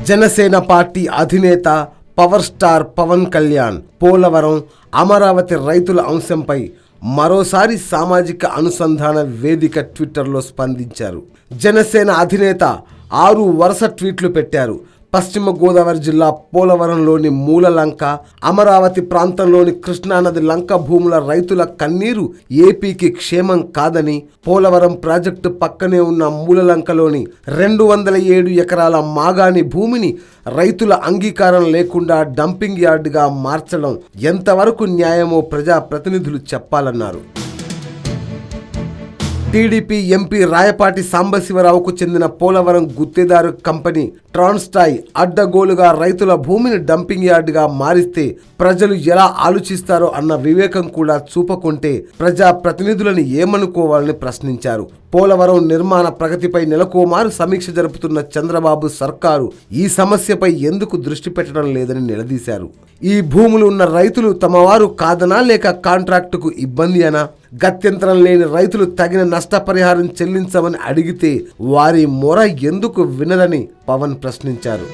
Janasena party అధినేత power star Pawan Kalyan Polavaram Amaravati రైతుల అంశంపై మరోసారి సామాజిక అనుసంధాన వేదిక ట్విట్టర్లో స్పందించారు. జనసేన అధినేత 6 వరుస ట్వీట్లు పెట్టారు. పశ్చిమ గోదావరి జిల్లా పోలవరంలోని మూలలంక, అమరావతి ప్రాంతంలోని కృష్ణానది లంక భూముల రైతుల కన్నీరు ఏపీకి క్షేమం కాదని, పోలవరం ప్రాజెక్టు పక్కనే ఉన్న మూలలంకలోని 207 ఎకరాల మాగాణి భూమిని రైతుల అంగీకారం లేకుండా డంపింగ్ యార్డుగా మార్చడం ఎంతవరకు న్యాయమో ప్రజాప్రతినిధులు చెప్పాలన్నారు. టీడీపీ ఎంపీ రాయపాటి సాంబశివరావుకు చెందిన పోలవరం గుత్తేదారు కంపెనీ ట్రాన్స్టాయ్ అడ్డగోలుగా రైతుల భూమిని డంపింగ్ యార్డుగా మారిస్తే ప్రజలు ఎలా ఆలోచిస్తారో అన్న వివేకం కూడా చూపకుంటే ప్రజా ప్రతినిధులను ఏమనుకోవాలని ప్రశ్నించారు. పోలవరం నిర్మాణ ప్రగతిపై నెలకోమారు సమీక్ష జరుపుతున్న చంద్రబాబు సర్కారు ఈ సమస్యపై ఎందుకు దృష్టి పెట్టడం లేదని నిలదీశారు. ఈ భూములు ఉన్న రైతులు తమవారు కాదనా లేక కాంట్రాక్టుకు ఇబ్బంది అనా? గత్యంతరం లేని రైతులు తగిన నష్టపరిహారం చెల్లించమని అడిగితే వారి మొర ఎందుకు వినదని పవన్ ప్రశ్నించారు.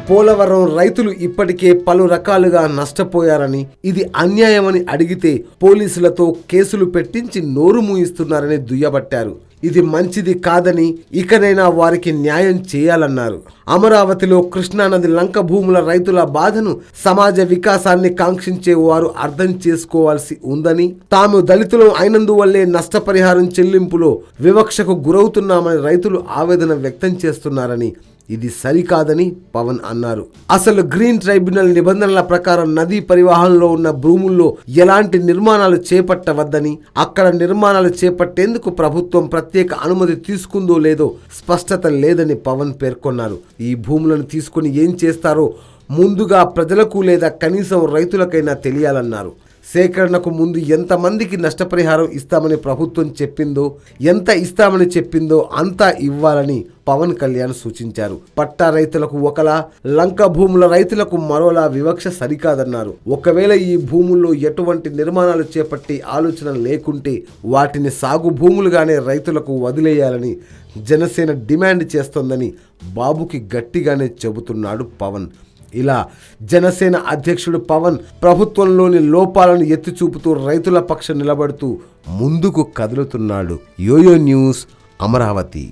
పోలవరం రైతులు ఇప్పటికే పలు రకాలుగా నష్టపోయారని, ఇది అన్యాయమని అడిగితే పోలీసులతో కేసులు పెట్టించి నోరు మూయిస్తున్నారని దుయ్యబట్టారు. ఇది మంచిది కాదని, ఇకనైనా వారికి న్యాయం చేయాలన్నారు. అమరావతిలో కృష్ణానది లంక భూముల రైతుల బాధను సమాజ వికాసాన్ని కాంక్షించే వారు అర్థం చేసుకోవాల్సి ఉందని, తాము దళితులు అయినందువల్లే నష్టపరిహారం చెల్లింపులో వివక్షకు గురవుతున్నామని రైతులు ఆవేదన వ్యక్తం చేస్తున్నారని, ఇది సరికాదని పవన్ అన్నారు. అసలు గ్రీన్ ట్రైబ్యునల్ నిబంధనల ప్రకారం నదీ పరివాహంలో ఉన్న భూముల్లో ఎలాంటి నిర్మాణాలు చేపట్టవద్దని, అక్కడ నిర్మాణాలు చేపట్టేందుకు ప్రభుత్వం ప్రత్యేక అనుమతి తీసుకుందో లేదో స్పష్టత లేదని పవన్ పేర్కొన్నారు. ఈ భూములను తీసుకుని ఏం చేస్తారో ముందుగా ప్రజలకు లేదా కనీసం రైతులకైనా తెలియాలన్నారు. సేకరణకు ముందు ఎంతమందికి నష్టపరిహారం ఇస్తామని ప్రభుత్వం చెప్పిందో, ఎంత ఇస్తామని చెప్పిందో అంతా ఇవ్వాలని పవన్ కళ్యాణ్ సూచించారు. పట్టా రైతులకు ఒకలా, లంక భూముల రైతులకు మరోలా వివక్ష సరికాదన్నారు. ఒకవేళ ఈ భూముల్లో ఎటువంటి నిర్మాణాలు చేపట్టి ఆలోచన లేకుంటే వాటిని సాగు భూములుగానే రైతులకు వదిలేయాలని జనసేన డిమాండ్ చేస్తోందని బాబుకి గట్టిగానే చెబుతున్నాడు పవన్. ఇలా జనసేన అధ్యక్షుడు పవన్ ప్రభుత్వంలోని లోపాలను ఎత్తి చూపుతూ రైతుల పక్షం నిలబడుతూ ముందుకు కదులుతున్నాడు. Yo-yo news, Amaravati.